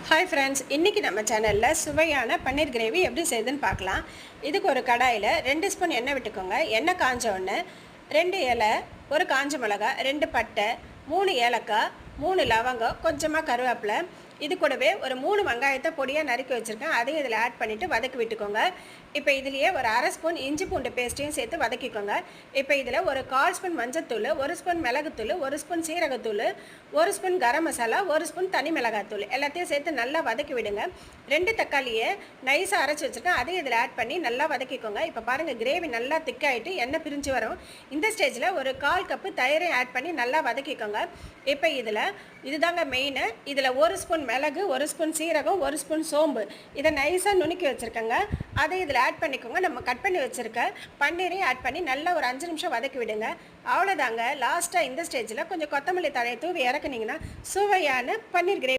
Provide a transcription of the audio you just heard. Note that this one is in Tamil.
ஹாய் ஃப்ரெண்ட்ஸ், இன்றைக்கி நம்ம சேனலில் சுவையான பன்னீர் கிரேவி எப்படி செய்யுதுன்னு பார்க்கலாம். இதுக்கு ஒரு கடாயில் 2 ஸ்பூன் எண்ணெய் விட்டுக்கோங்க. எண்ணெய் காஞ்ச உடனே 2 இலை, ஒரு காஞ்ச மிளகா, 2 பட்டை, 3 ஏலக்காய், 3 லவங்கம், கொஞ்சமாக கருவேப்பிலை, இது கூடவே ஒரு 3 வெங்காயத்தை பொடியாக நறுக்கி வச்சுருக்கேன். அதையும் இதில் ஆட் பண்ணிவிட்டு வதக்கி விட்டுக்கோங்க. இப்போ இதுலேயே ஒரு அரை ஸ்பூன் இஞ்சி பூண்டு பேஸ்ட்டையும் சேர்த்து வதக்கிக்கோங்க. இப்போ இதில் ஒரு 1/4 ஸ்பூன் மஞ்சத்தூள், 1 ஸ்பூன் மிளகுத்தூள், 1 ஸ்பூன் சீரகத்தூள், 1 ஸ்பூன் கரம் மசாலா, 1 ஸ்பூன் தனி மிளகாத்தூள் எல்லாத்தையும் சேர்த்து நல்லா வதக்கி விடுங்க. 2 தக்காளியை நைஸாக அரைச்சி வச்சுருக்கேன். அதையும் இதில் ஆட் பண்ணி நல்லா வதக்கிக்கோங்க. இப்போ பாருங்கள், கிரேவி நல்லா திக்காயிட்டு எண்ணெய் பிரிஞ்சு வரும். இந்த ஸ்டேஜில் ஒரு 1/4 கப்பு தயிரையும் ஆட் பண்ணி நல்லா வதக்கிக்கோங்க. இப்போ இதுதாங்க மெயின். இதில் 1 ஸ்பூன் மிளகு, 1 ஸ்பூன் சீரகம், 1 ஸ்பூன் சோம்பு இதை நைஸாக நுணுக்கி வச்சுருக்கேங்க. அதை இதில் ஆட் பண்ணிக்கோங்க. நம்ம கட் பண்ணி வச்சுருக்க பன்னீரையும் ஆட் பண்ணி நல்லா ஒரு 5 நிமிஷம் வதக்கி விடுங்க. அவ்வளோதாங்க. லாஸ்ட்டாக இந்த ஸ்டேஜில் கொஞ்சம் கொத்தமல்லி தழையை தூவி இறக்குனீங்கன்னா சுவையான பன்னீர் கிரேவி